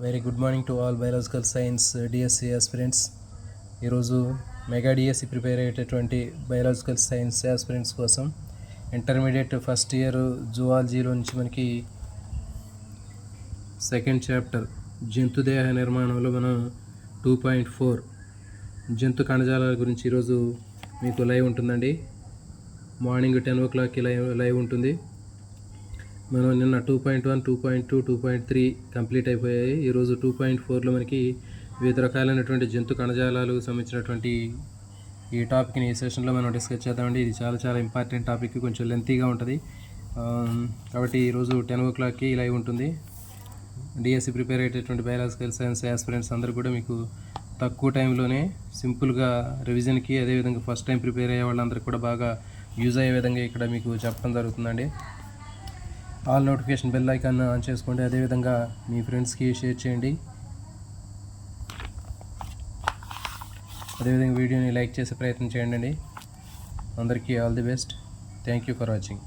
Very good morning to all biological science DSC aspirants. ఈరోజు mega DSC prepare అయ్యేటటువంటి biological science aspirants కోసం intermediate first year జువాలజీలో నుంచి మనకి second chapter జంతుదేహ నిర్మాణంలో మనం 2.4 జంతు కణజాలాల గురించి ఈరోజు మీకు లైవ్ ఉంటుందండి. మార్నింగ్ 10 o'clock లైవ్ ఉంటుంది. మనం నిన్న 2.1, 2.2, 2.3 కంప్లీట్ అయిపోయాయి. ఈరోజు 2.4లో మనకి వివిధ రకాలైనటువంటి జంతు కణజాలాలకు సంబంధించినటువంటి ఈ టాపిక్ని ఈ సెషన్లో మనం డిస్కస్ చేద్దామండి. ఇది చాలా ఇంపార్టెంట్ టాపిక్, కొంచెం లెంతీగా ఉంటుంది కాబట్టి ఈరోజు 10 o'clockకి లైవ్ ఉంటుంది. డిఎస్సి ప్రిపేర్ అయ్యేటటువంటి బయాలజికల్ సైన్స్ ఆస్పిరెంట్స్ అందరూ కూడా మీకు తక్కువ టైంలోనే సింపుల్గా రివిజన్కి, అదేవిధంగా ఫస్ట్ టైం ప్రిపేర్ అయ్యే వాళ్ళందరికీ కూడా బాగా యూజ్ అయ్యే విధంగా ఇక్కడ మీకు చెప్పడం జరుగుతుందండి. All notification bell icon on చేసుకోండి. అదేవిధంగా మీ ఫ్రెండ్స్కి షేర్ చేయండి. అదేవిధంగా వీడియోని లైక్ చేసే ప్రయత్నం చేయండి. అందరికీ all the best. Thank you for watching.